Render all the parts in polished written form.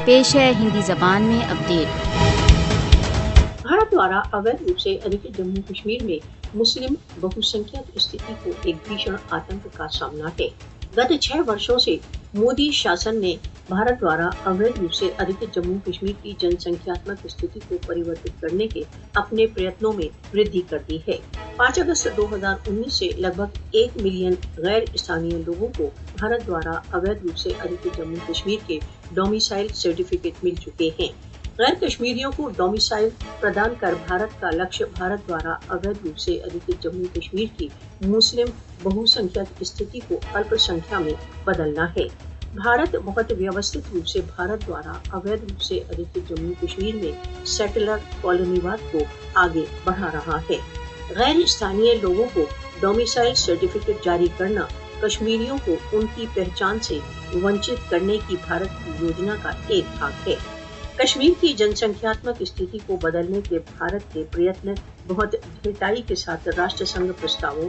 پیش ہے ہندی زبان میں اپڈیٹ۔ بھارت دوارا اویدھ روپ سے ادھکت جموں کشمیر میں مسلم بہوسنکھیک استھتی کو ایک بھیشن آتنک کا سامنا ہے۔ گت 6 برسوں سے مودی شاسن نے بھارت دوارا اویدھ روپ سے ادھکت جموں کشمیر کی جن سنکھیاتمک استھتی کو پریورتت کرنے کے اپنے پریتنوں میں وردھی کر دی ہے۔ 5 اگست 2019 سے لگ بھگ 1 ملین غیر استھانیہ لوگوں کو بھارت دوارا اویدھ روپ سے ادھکت جموں کشمیر کے ڈومیسائل سرٹیفکیٹ مل چکے ہیں۔ غیر کشمیریوں کو ڈومیسائل پردان کر بھارت کا لکشیہ بھارت دوارا اویدھ روپ سے ادھکت جموں کشمیر کی مسلم بہوسنکھیک استھتی کو الپ سنکھیا میں بدلنا ہے۔ بھارت بہت ویوستھت روپ سے بھارت دوارا اویدھ روپ سے ادھکت جموں کشمیر میں سیٹلر کالونی واد کو آگے بڑھا رہا ہے۔ غیر استھانیہ لوگوں کو ڈومیسائل سرٹیفکیٹ جاری کرنا کشمیریوں کو ان کی پہچان سے ونچت کرنے کی بھارت کی یوجنا کا ایک بھاگ ہے۔ کشمیر کی جن سنکھیاتمک استھتی کو بدلنے کے بھارت کے پریتن بہت ڈھٹائی کے ساتھ راشٹر سنگھ پرستاووں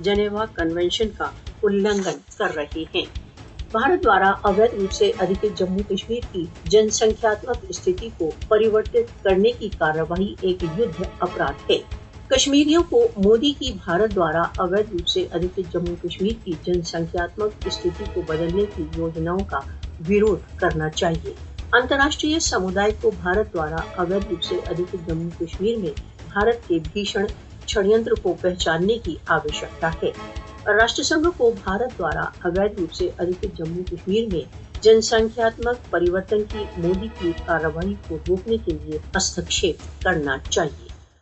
جنیوا کنونشن کا النگھن کر رہے ہیں۔ بھارت دوارا اویدھ روپ سے ادھکت جموں کشمیر کی جن سنکھیاتمک استھتی کو پریورتت کرنے کی کارروائی ایک یدھ اپرادھ ہے۔ کشمیریوں کو مودی کی بھارت دوارا اویدھ روپ سے ادھکت جموں کشمیر کی جن سنکھیاتمک استھتی کو بدلنے کی یوجناؤں کا وروھ کرنا چاہیے۔ انترراشٹریہ سمودائے کو بھارت دوارا اویدھ روپ سے ادھکت جموں کشمیر میں بھارت کے بھیشن چھڑینتر کو پہچاننے کی آوشکتا ہے۔ راشٹر سنگھ کو بھارت دوارا اویدھ روپ سے ادھکت جموں کشمیر میں جن سنکھیاتمک پریورتن کی مودی کی کارروائی کو روکنے کے لیے ہستکشیپ کرنا چاہیے۔